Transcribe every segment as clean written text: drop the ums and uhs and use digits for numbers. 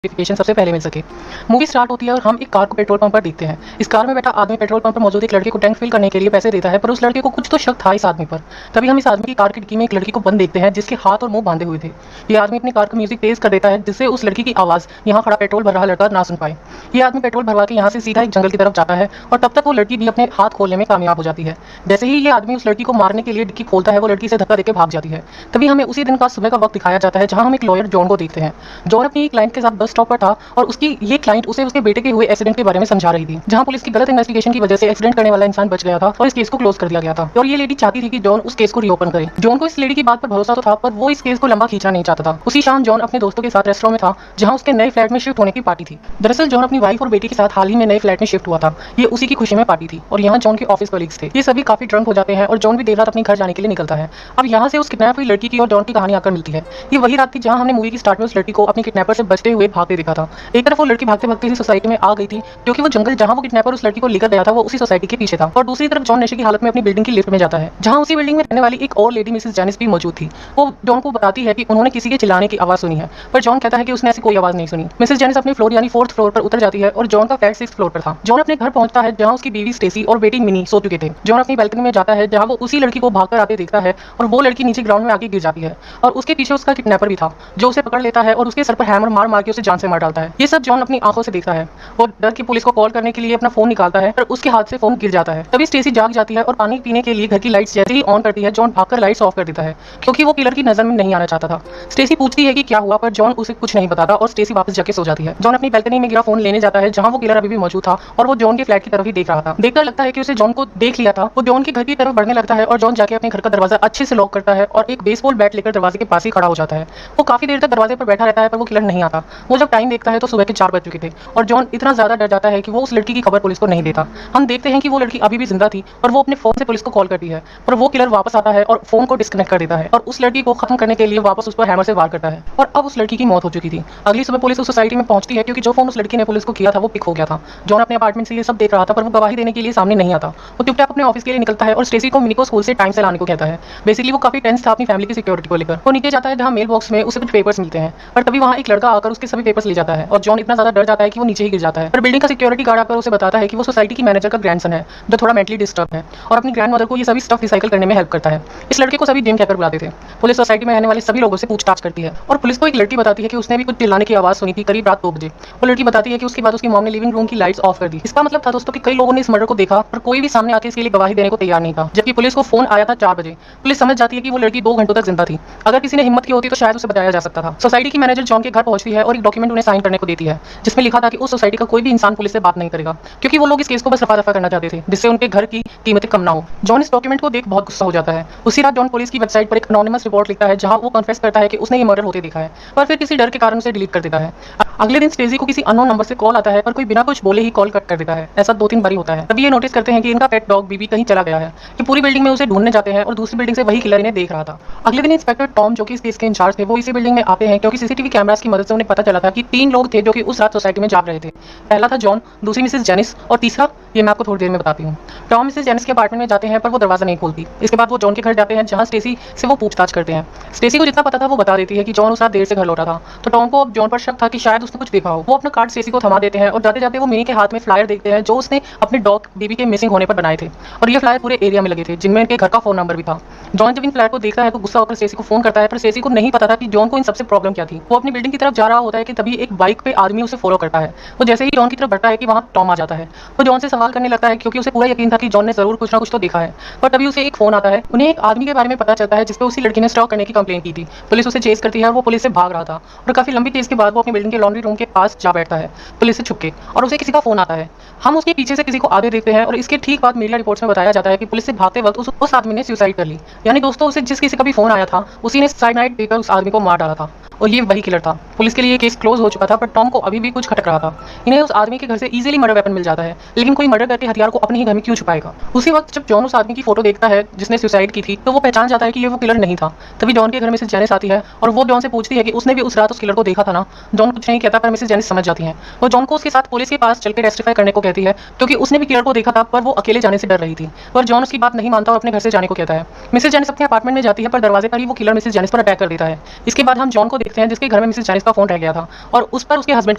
Notification सबसे पहले मिल सके। मूवी स्टार्ट होती है और हम एक कार को पेट्रोल पंप पर देखते हैं। इस कार में बैठा आदमी पेट्रोल पंप पर मौजूद एक लड़के को टैंक फिल करने के लिए पैसे देता है, पर उस लड़के को कुछ तो शक था इस आदमी पर। तभी हम इस आदमी की कार की डिक्की में एक लड़की को बंद देखते हैं जिसके हाथ और मुंह बांधे हुए थे। ये आदमी अपनी कार का म्यूजिक तेज कर देता है जिससे उस लड़की की आवाज़ यहाँ खड़ा पेट्रोल भर रहा लड़का ना सुन पाए। ये आदमी पेट्रोल भरवा के यहाँ से सीधा एक जंगल की तरफ जाता है और तब तक वो लड़की भी अपने हाथ खोलने में कामयाब हो जाती है। जैसे ही ये आदमी उस लड़की को मारने के लिए डिक्की खोलता है, वो लड़की से धक्का देकर भाग जाती है। तभी हमें उसी दिन का सुबह का वक्त दिखाया जाता है जहाँ हम एक लॉयर जॉन को देखते हैं। जॉन अपनी क्लाइंट के साथ बस स्टॉप पर था और उसकी ये क्लाइंट उसे उसके बेटे के हुए एक्सीडेंट के बारे में समझा रही थी, जहां पुलिस की गलत इन्वेस्टिगेशन की वजह से एक्सीडेंट करने वाला इंसान बच गया था और इस केस को क्लोज कर दिया गया था। और ये लेडी चाहती थी कि जॉन उस केस को रीओपन करे। जॉन को इस लेडी की बात पर भरोसा तो था, पर वो इस केस को लंबा खींचना नहीं चाहता था। उसी शाम जॉन अपने दोस्तों के साथ रेस्टोरेंट में था जहां उसके नए फ्लैट में शिफ्ट होने की पार्टी थी। दरअसल जॉन अपनी वाइफ और बेटी के साथ हाल ही में नए फ्लैट में शिफ्ट हुआ था। ये उसी की खुशी में पार्टी थी और यहाँ जॉन के ऑफिस कलीग्स थे। ये सभी काफी ड्रंक हो जाते हैं और जॉन भी देर रात अपने घर जाने के लिए निकलता है। अब यहाँ से उस किडनैप हुई लड़की की और जॉन की कहानी आकर मिलती है। ये वही रात थी जहाँ हमने मूवी की स्टार्ट में उस लड़की को अपने किडनैपर से बचते हुए भागते देखा था। एक तरफ वो लड़की भागते भागते इसी सोसाइटी में आ गई थी क्योंकि वो जंगल जहां वो किडनैपर उस लड़की को लेकर गया था वो उसी सोसाइटी के पीछे था। और दूसरी तरफ जॉन नशे की हालत में अपनी बिल्डिंग की लिफ्ट में जाता है जहां उसी बिल्डिंग में रहने वाली एक और लेडी मिसेस जेनिस भी मौजूद थी। वो जॉन को बताती है कि उन्होंने किसी के चिल्लाने की आवाज सुनी है, पर जॉन कहता है कि उसने ऐसी कोई आवाज नहीं सुनी। मिसेस जेनिस अपने फ्लोर यानी 4th फ्लोर पर उतर जाती है और जॉन का फ्लैट 6th फ्लोर पर था। जॉन अपने घर पहुंचता है जहां उसकी बीवी स्टेसी और बेटी मिनी सो चुके थे। जॉन अपनी बैल्कनी में जाता है जहां वो उसी लड़की को भागकर आते देखता है और वो लड़की नीचे ग्राउंड में आके गिर जाती है और उसके पीछे उसका किडनैपर भी था जो उसे पकड़ लेता है और उसके सर पर हैमर मार मार के उसे जान से मार डालता है। ये सब जॉन अपनी आंखों से देखता है। वो डर की पुलिस को कॉल करने के लिए अपना फोन निकालता है और उसके हाथ से फोन गिर जाता है। तभी स्टेसी जाग जाती है और पानी पीने के लिए घर की लाइट्स जैसे ही ऑन करती है जॉन भागकर लाइट्स ऑफ कर देता है क्योंकि वो किलर की नजर में नहीं आना चाहता था। स्टेसी पूछती है कि क्या हुआ, पर जॉन उसे कुछ नहीं बताता और स्टेसी वापस जाके सो जाती है। जॉन अपनी बैल्कनी में गिरा फोन लेने जाता है जहां वो किलर अभी भी मौजूद था और वो जॉन के फ्लैट की तरफ ही देख रहा था। देखकर लगता है कि उसे जॉन को देख लिया था। वो जॉन के घर की तरफ बढ़ने लगता है और जॉन जाके अपने घर का दरवाजा अच्छे से लॉक करता है और एक बेसबॉल बैट लेकर दरवाजे के पास ही खड़ा हो जाता है। वो काफी देर तक दरवाजे पर बैठा रहता है पर वो किलर नहीं आता। वो जब टाइम देखता है तो सुबह के 4 बज चुके थे और जॉन इतना ज्यादा डर जाता है कि वो उस लड़की की खबर पुलिस को नहीं देता। हम देखते हैं कि वो लड़की अभी भी जिंदा थी और वो अपने फोन से पुलिस को कॉल करती है, पर वो किलर वापस आता है और फोन को डिस्कनेक्ट कर देता है और उस लड़की को खत्म करने के लिए वापस उस पर हैमर से वार करता है और अब उस लड़की की मौत हो चुकी थी। अगली सुबह पुलिस उस सोसाइटी में पहुंचती है क्योंकि जो फोन उस लड़की ने पुलिस को किया था वो पिक हो गया था। जॉन अपने अपार्टमेंट से ये सब देख रहा था पर वो गवाही देने के लिए सामने नहीं आता। वो चुपचाप अपने ऑफिस के लिए निकलता है और स्टेसी को मिनी को स्कूल से टाइम से लाने को कहता है। बेसिकली वो काफी टेंस था अपनी फैमिली की सिक्योरिटी को लेकर। वो नीचे जाता है जहां मेल बॉक्स में उसे कुछ पेपर्स मिलते हैं, पर तभी वहां एक लड़का आकर उसके सभी पेपर्स ले जाता है और जॉन इतना ज्यादा डर जाता है कि वो नीचे ही गिर जाता है। पर बिल्डिंग का सिक्योरिटी गार्ड आकर उसे बताता है कि वो सोसाइटी की मैनेजर का ग्रैंडसन है जो थोड़ा मेंटली डिस्टर्ब है और अपनी ग्रैंडमदर को ये सभी स्टफ रिसाइकल करने में हेल्प करता है। इस लड़के को सभी जिम कहकर बुलाते थे। पुलिस सोसाइटी में रहने वाले सभी लोगों से पूछताछ करती है और पुलिस को एक लड़की बताती है कि उसने भी कुछ चिल्लाने की आवाज सुनी थी करीब रात 2 बजे। वो लड़की बताती है कि उसके बाद उसकी मॉम ने लिविंग रूम की लाइट्स ऑफ कर दी। इसका मतलब था दोस्तों कि कई लोगों ने इस मर्डर को देखा पर कोई भी सामने आके इसके लिए गवाही देने को तैयार नहीं था, जबकि पुलिस को फोन आया था 4 बजे। पुलिस समझ जाती है कि वो लड़की 2 घंटों तक जिंदा थी। अगर किसी ने हिम्मत की होती तो शायद उसे बचाया जा सकता था। सोसाइटी की मैनेजर जॉन के घर पहुंचती है और एक डॉक्यूमेंट उन्हें साइन करने को देती है जिसमें लिखा था कि उस सोसाइटी का कोई भी इंसान पुलिस से बात नहीं करेगा क्योंकि वो लोग इस केस को बस रफा दफा करना चाहते थे जिससे उनके घर की कीमतें कम ना हो। जॉन इस डॉक्यूमेंट को देख बहुत गुस्सा हो जाता है। उसी रात जॉन पुलिस की वेबसाइट पर एक एनोनिमस रिपोर्ट लिखता है जहां वो कन्फेस करता है कि उसने ये मर्डर होते देखा है, पर फिर किसी डर के कारण उसे डिलीट कर देता है। अगले दिन स्टेसी को किसी अननोन नंबर से कॉल आता है पर कोई बिना कुछ बोले ही कॉल कट कर देता है। ऐसा 2-3 बार होता है। तभी ये नोटिस करते हैं कि इनका पेट डॉग बीबी कहीं चला गया है। कि पूरी बिल्डिंग में उसे ढूंढने जाते हैं और दूसरी बिल्डिंग से वही किलर इन्हें देख रहा था। अगले दिन इंस्पेक्टर टॉम जो कि इस केस के इंचार्ज थे वो इसी बिल्डिंग में आते हैं क्योंकि सीसीटीवी कैमरास की मदद से उन्हें पता चला था कि 3 लोग थे जो कि उस रात सोसाइटी में जाग रहे थे। पहला था जॉन, दूसरी मिसेस जेनिस और तीसरा ये मैं आपको थोड़ी देर में बताती हूँ। टॉम मिसेस जेनिस के अपार्टमेंट में जाते हैं पर वो दरवाजा नहीं खोलती। इसके बाद वो जॉन के घर जाते हैं जहाँ स्टेसी से वो पूछताछ करते हैं। स्टेसी को जितना पता था वो बता देती है कि जॉन उस रात देर से घर लौटा था, तो टॉम को अब जॉन पर शक था कि शायद उसने कुछ देखा हो। वो अपना कार्ड स्टेसी को थमा देते हैं और जाते जाते वो मिनी के हाथ में फ्लायर देखते हैं जो उसने अपने डॉग बीबी के मिसिंग होने पर बनाए थे और ये फ्लायर पूरे एरिया में लगे थे जिनमें इनके घर का फोन नंबर भी था। जॉन जब इन फ्लायर को देखता है तो गुस्सा होकर स्टेसी को फोन करता है, पर स्टेसी को नहीं पता था कि जॉन को इन सबसे प्रॉब्लम क्या थी। वो अपनी बिल्डिंग की तरफ जा रहा होता है कि तभी एक बाइक पे आदमी उसे फॉलो करता है। वो जैसे ही जॉन की तरफ बढ़ता है कि वहाँ टॉम आ जाता है। वो जॉन से सवाल करने लगता है क्योंकि उसे पूरा यकीन था कि जॉन ने जरूर कुछ ना कुछ तो देखा है। पर तभी उसे एक फोन आता है। उन्हें एक आदमी के बारे में पता चलता है जिसपे उसी लड़की ने स्टॉक करने की कंप्लेंट की थी। पुलिस उसे चेस करती है और वो पुलिस से भाग रहा था और काफी लंबी चेस के बाद वो अपनी बिल्डिंग के लॉन्ड्री रूम के पास जा बैठता है पुलिस से छुपके और उसे किसी का फोन आता है। हम उसके पीछे से किसी को आगे देखते हैं और इसके ठीक बाद मीडिया रिपोर्ट्स में बताया जाता है कि पुलिस से भागते वक्त उस आदमी ने सुसाइड कर ली। यानी दोस्तों उसे जिस किसी का भी फोन आया था उसी ने साइनाइड देकर उस आदमी को मार डाला था और ये वही किलर था। पुलिस के लिए ये केस क्लोज हो चुका था पर टॉम को अभी भी कुछ खटक रहा था। इन्हें उस आदमी के घर से इजीली मर्डर वेपन मिल जाता है लेकिन कोई मर्डर करके हथियार को अपने ही घर में क्यों छुपाएगा। उसी वक्त जब जॉन उस आदमी की फोटो देखता है जिसने सुसाइड की थी, तो वो पहचान जाता है कि ये वो किलर नहीं था। तभी जॉन के घर मिसेस जेनिस आती है और वो जॉन से पूछती है कि उसने भी उस रात उस किलर को देखा था ना। जॉन कुछ नहीं कहता, पर मिसेस जेनिस समझ जाती है। वो जॉन को उसके साथ पुलिस के पास चल के टेस्टिफाई करने को कहती है, क्योंकि उसने भी किलर को देखा था, पर वो अकेले जाने से डर रही थी। पर जॉन उसकी बात नहीं मानता और अपने घर से जाने को कहता है। मिसेस जेनिस अपने अपार्टमेंट में जाती है, पर दरवाजे पर ही वो किलर मिसेस जेनिस पर अटैक कर देता है। इसके बाद हम जॉन को देखते हैं जिसके घर में मिसेस जेनिस का फोन रह गया था और उस पर उसके हस्बैंड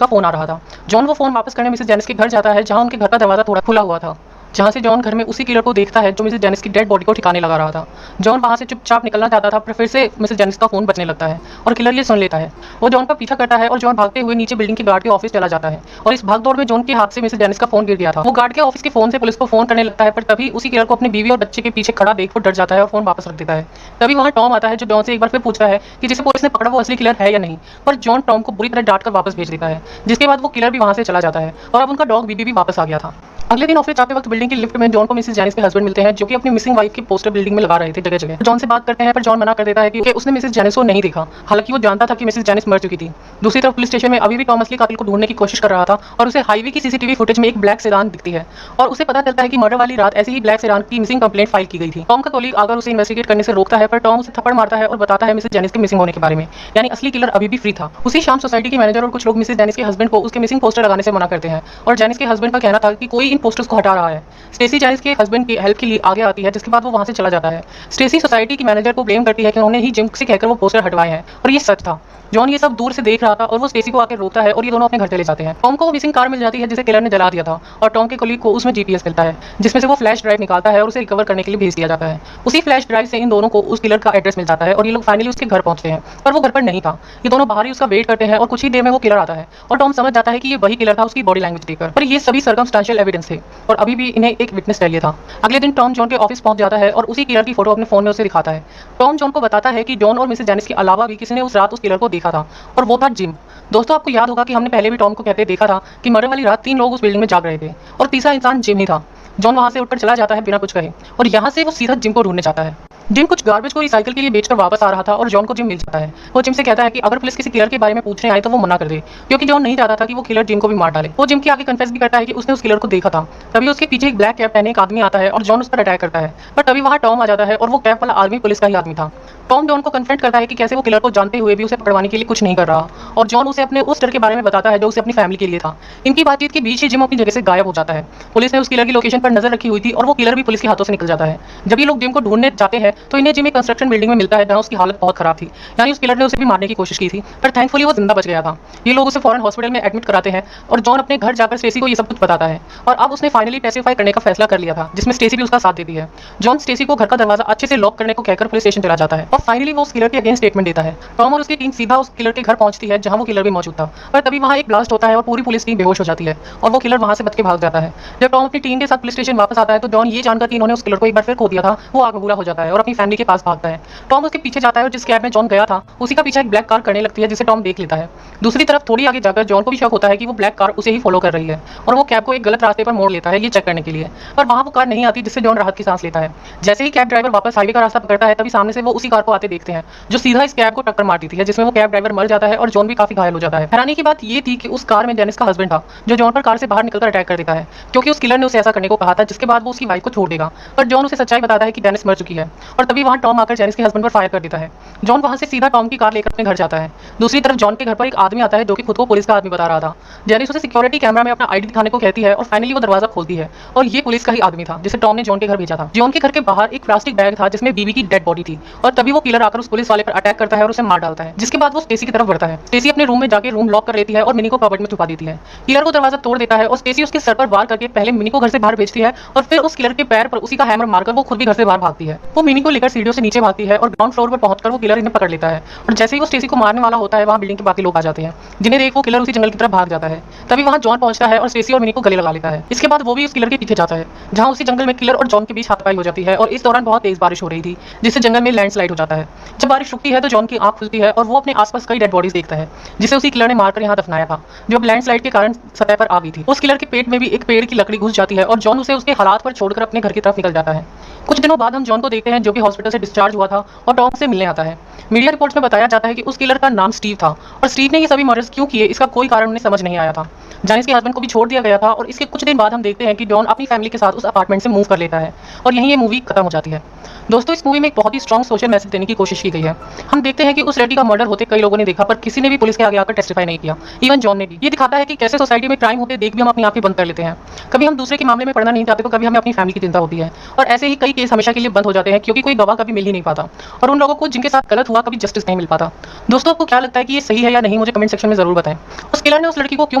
का फोन आ रहा था। जॉन वो फोन वापस करने मिसेस जेनिस के घर जाता है, जहां उनके घर का दरवाजा थोड़ा खुला हुआ था, जहां से जॉन घर में उसी किलर को देखता है जो मिसेस जेनिस की डेड बॉडी को ठिकाने लगा रहा था। जॉन वहां से चुपचाप निकलना चाहता था, पर फिर से मिसेस जेनिस का फोन बजने लगता है और किलर ये सुन लेता है। वो जॉन का पीछा करता है और जॉन भागते हुए नीचे बिल्डिंग के गार्ड के ऑफिस चला जाता है और इस भागदौड़ में जॉन के हाथ से मिसेस जेनिस का फोन गिर गया था। वो गार्ड के ऑफिस के फोन से पुलिस को फोन करने लगता है, पर तभी उसी किलर को अपनी बीवी और बच्चे के पीछे खड़ा देख वो डर जाता है और फोन वापस रख देता है। तभी वहां टॉम आता है जो जॉन से एक बार फिर पूछता है कि जिसे पुलिस ने पकड़ा वो असली किलर है या नहीं, पर जॉन टॉम को बुरी तरह डांट कर वापस भेज देता है। जिसके बाद वो किलर भी वहां से चला जाता है और अब उनका डॉग बीबी भी वापस आ गया था। अगले दिन ऑफिस जाते वक्त बिल्डिंग की लिफ्ट में जॉन को मिसेस जेनिस के हस्बैंड मिलते हैं, जो कि अपनी मिसिंग वाइफ की पोस्टर बिल्डिंग में लगा रहे थे जगह जगह। जॉन से बात करते हैं, पर जॉन मना कर देता है कि उसने मिसेस जेनिस को नहीं देखा। हालांकि वो जानता था कि मिसेस जेनिस मर चुकी थी। दूसरी तरफ पुलिस स्टेशन में अभी भी टॉम असली कातिल को ढूंढने की कोशिश कर रहा था और उसे हाईवे की सीसीटीवी फुटेज में एक ब्लैक सेडान दिखती है और उसे पता चलता है कि मर्डर वाली रात ऐसे ही ब्लैक सेडान की मिसिंग कंप्लेंट फाइल की गई थी। टॉम का कॉलीग आकर उसे इन्वेस्टिगेट करने से रोकता है, पर टॉम उसे थप्पड़ मारता है और बताता है मिसेस जेनिस के मिसिंग होने के बारे में, यानी असली किलर अभी भी फ्री था। उसी शाम सोसाइटी के मैनेजर और कुछ लोग मिसेस जेनिस के हस्बैंड को उसके मिसिंग पोस्टर लगाने से मना करते हैं और जेनिस के हस्बैंड का कहना था कि कोई इन पोस्टर्स को हटा रहा है। स्टेसी जेनिस के हस्बैंड की हेल्प के लिए आगे आती है, जिसके बाद वो वहां से चला जाता है। स्टेसी सोसाइटी की मैनेजर को ब्लेम करती है कि उन्होंने ही जिम से कहकर वो पोस्टर हटवाए हैं और ये सच था। जॉन ये सब दूर से देख रहा था और वो स्टेसी को आकर रोकता है और ये दोनों अपने घर चले जाते हैं। टॉम को वो मिसिंग कार मिल जाती है जिसे किलर ने जला दिया था और टॉम के कलीग को उसमें जीपीएस मिलता है, जिसमें से वो फ्लैश ड्राइव निकालता है और उसे रिकवर करने के लिए भेज दिया जाता है। उसी फ्लैश ड्राइव से इन दोनों को उस किलर का एड्रेस मिल जाता है और ये लोग फाइनली उसके घर पहुंचते हैं, पर वो घर पर नहीं था। ये दोनों बाहर ही उसका वेट करते हैं और कुछ ही देर में वो किलर आता है और टॉम समझ जाता है कि ये वही किलर था उसकी बॉडी लैंग्वेज देखकर। पर ये सभी सर्कमस्टेंशियल एविडेंस थे और अभी भी इन्हें एक विटनेस चाहिए था। अगले दिन टॉम जॉन के ऑफिस पहुंच जाता है और उसी किलर की फोटो अपने फोन में उसे दिखाता है। टॉम जॉन को बताता है कि जॉन और मिसेस जेनिस के अलावा भी किसी ने उस रात उस किलर को देखा था और वो था जिम। दोस्तों, आपको याद होगा कि हमने पहले भी टॉम को कहते देखा था कि मर्डर वाली रात 3 लोग उस बिल्डिंग में जाग रहे थे और तीसरा इंसान जिम ही था। जॉन वहां से उठकर चला जाता है बिना कुछ कहे और यहाँ से वो सीधा जिम को ढूंढने जाता है। जिम कुछ गार्बेज को रिसाइकिल के लिए बेचकर वापस आ रहा था और जॉन को जिम मिल जाता है। वो जिम से कहता है कि अगर पुलिस किसी किलर के बारे में पूछने आए तो वो मना कर दे, क्योंकि जॉन नहीं चाहता था कि वो किलर जिम को भी मार डाले। वो जिम के आगे कन्फेस भी करता है कि उसने उस किलर को देखा था। तभी उसके पीछे एक ब्लैक कैप पहने एक आदमी आता है और जॉन उस पर अटैक करता है, पर तभी वहां टॉम आ जाता है और वो कैप वाला आदमी पुलिस का ही आदमी था। टॉम जॉन को कन्फ्रंट करता है कि कैसे वो किलर को जानते हुए भी उसे पकड़वाने के लिए कुछ नहीं कर रहा और जॉन उसे अपने उस डर के बारे में बताता है जो उसे अपनी फैमिली के लिए था। इनकी बातचीत के बीच ही जिम अपनी जगह से गायब हो जाता है। पुलिस ने उस किलर की लोकेशन पर नजर रखी हुई थी और वो किलर भी पुलिस के हाथों से निकल जाता है। जब ये लोग जिम को ढूंढने जाते हैं तो इन्हें जिम एक कंस्ट्रक्शन बिल्डिंग में मिलता है जहां उसकी हालत बहुत खराब थी, यानी उस किलर ने उसे भी मारने की कोशिश की थी, पर थैंकफुली वो जिंदा बच गया था। ये लोग उसे फौरन हॉस्पिटल में एडमिट कराते हैं और जॉन अपने घर जाकर स्टेसी को ये सब कुछ बताता है और अब उसने फाइनली टेस्टिफाई करने का फैसला कर लिया था, जिसमें स्टेसी भी उसका साथ देती है। जॉन स्टेसी को घर का दरवाजा अच्छे से लॉक करने को कहकर पुलिस स्टेशन चला जाता है और फाइनली वो उस किलर के अगेंस्ट स्टेटमेंट देता है। टॉम और उसकी टीम सीधा उस किलर के घर पहुंचती है जहां वो किलर भी मौजूद था, पर तभी वहां एक ब्लास्ट होता है और पूरी पुलिस टीम बेहोश हो जाती है और वो किलर वहां से बच के भाग जाता है। जब टॉम अपनी टीम के साथ पुलिस स्टेशन वापस आता है तो जॉन ये जानकर कि इन्होंने उस किलर को एक बार फिर खो दिया था, वो आग बबूला हो जाता है और अपनी फैमिली के पास भागता है। टॉम उसके पीछे जाता है और जिस कैब में जॉन गया था उसी का पीछा एक ब्लैक कार करने लगती है, जिसे टॉम देख लेता है। दूसरी तरफ थोड़ी आगे जाकर जॉन को भी शक होता है कि वो ब्लैक कार उसे ही फॉलो कर रही है और वो कैब को एक गलत रास्ते पर मोड़ लेता है ये चेक करने के लिए, पर वहां वो कार नहीं आती, जिससे जॉन राहत की सांस लेता है। जैसे ही कैब ड्राइवर वापस हाईवे का रास्ता पकड़ता है तभी सामने से वो उसी कार को आते देखते हैं जो सीधा इस कैब को टक्कर मार देती है, जिसमें वो कैब ड्राइवर मर जाता है और जॉन भी काफी घायल हो जाता है। हैरानी की बात ये थी कि उस कार में जेनिस का हस्बैंड था जो जॉन पर कार से बाहर निकलकर अटैक कर देता है, क्योंकि उस किलर ने उसे ऐसा करने को कहा था, जिसके बाद वो उसकी वाइफ को छोड़ देगा। पर जॉन उसे सच्चाई बताता है कि जेनिस मर चुकी है और तभी वहां टॉम आकर जेनिस के हस्बैंड पर फायर कर देता है। जॉन वहां से सीधा टॉम की कार लेकर अपने घर जाता है। दूसरी तरफ जॉन के घर पर एक आदमी आता है जो कि खुद को पुलिस का आदमी बता रहा था। जेनिस उसे सिक्योरिटी कैमरा में अपना आईडी दिखाने को कहती है और फाइनली वो दरवाजा खोलती है और ये पुलिस का ही आदमी था जिसे टॉम ने जॉन के घर भेजा था। जॉन के घर के बाहर एक प्लास्टिक बैग था जिसमें बीबी की डेड बॉडी थी और तभी वो किलर आकर उस पुलिस वाले पर अटैक करता है और उसे मार डालता है, जिसके बाद वो स्टेसी की तरफ बढ़ता है। स्टेसी अपने रूम में जाकर रूम लॉक कर लेती है और मिनी को कबर्ड में छुपा देती है। किलर को दरवाजा तोड़ देता है और स्टेसी उसके सर पर वार करके पहले मिनी को घर से बाहर भेजती है और फिर उस किलर के पैर पर उसी का हैमर मारकर वो खुद भी घर से बाहर भागती है। वो मिनी को लेकर सीढ़ियों से नीचे भागती है और ग्राउंड फ्लोर पर पहुंचकर वो किलर इन्हें पकड़ लेता है और जैसे ही वो स्टेसी को मारने वाला होता है वहां बिल्डिंग के बाकी लोग आ जाते हैं, जिन्हें देख वो किलर उसी जंगल की तरफ भाग जाता है। तभी वहां जॉन पहुंचता है और स्टेसी और मिनी को गले लगा लेता है। इसके बाद वो भी उस किलर के पीछे जाता है, जहां उसी जंगल में किलर और जॉन के बीच हाथापाई हो जाती है और इस दौरान बहुत तेज बारिश हो रही थी, जिससे जंगल में लैंडस्लाइड हो जाता है। जब बारिश रुकती है तो जॉन की आंख खुलती है और वो अपने आसपास कई डेड बॉडीज देखता है जिसे उसी किलर ने मारकर यहाँ दफनाया था, जो अब लैंडस्लाइड के कारण सतह पर आ गई थी। उस किलर के पेट में भी एक पेड़ की लकड़ी घुस जाती है और जॉन उसे उसके हालात पर छोड़कर अपने घर की तरफ निकल जाता है। कुछ दिनों बाद हम जॉन को देखते हैं जो कि हॉस्पिटल से डिस्चार्ज हुआ था और टॉम से मिलने आता है। मीडिया रिपोर्ट्स में बताया जाता है कि उस किलर का नाम स्टीव था और स्टीव ने ये सभी मर्डर्स क्यों किए इसका कोई कारण उन्हें समझ नहीं आया था। जानिस के हस्बैंड को भी छोड़ दिया गया था और इसके कुछ दिन बाद हम देखते हैं कि जॉन अपनी फैमिली के साथ उस अपार्टमेंट से मूव कर लेता है और यहीं ये मूवी खत्म हो जाती है। दोस्तों, इस मूवी में एक बहुत ही स्ट्रॉन्ग सोशल मैसेज देने की कोशिश की गई है। हम देखते हैं कि उस लड़की का मर्डर होते कई लोगों ने देखा पर किसी ने भी पुलिस के आगे आकर टेस्टिफाई नहीं किया, इवन जॉन ने भी। ये दिखाता है कि कैसे सोसाइटी में क्राइम होते देख भी हम अपनी आंखें बंद कर लेते हैं। कभी हम दूसरे के मामले में पढ़ना नहीं चाहते तो कभी हमें अपनी फैमिली की चिंता होती है और ऐसे ही कई केस हमेशा के लिए बंद हो जाते हैं क्योंकि कोई गवाह कभी मिल ही नहीं पाता और उन लोगों को जिनके साथ गलत हुआ कभी जस्टिस नहीं मिल पाता। दोस्तों, आपको क्या लगता है कि ये सही है या नहीं, मुझे कमेंट सेक्शन में जरूर बताएं। उस किलर ने उस लड़की को क्यों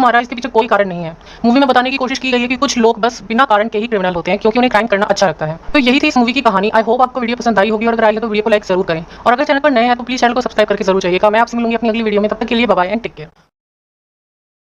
मारा इसके पीछे कोई कारण नहीं है। मूवी में बताने की कोशिश की गई है कि कुछ लोग बस बिना कारण के ही क्रिमिनल होते हैं क्योंकि उन्हें क्राइम करना अच्छा लगता है। तो यही थी इस मूवी की कहानी। आई होप आपको वीडियो पसंद आई होगी और अगर आई है तो वीडियो को लाइक जरूर करें और अगर चैनल पर नए हैं तो प्लीज चैनल को सब्सक्राइब करके जरूर चाहिएगा। मैं आपसे मिलूंगी अपनी अगली वीडियो में, तब तक के लिए bye bye and take care.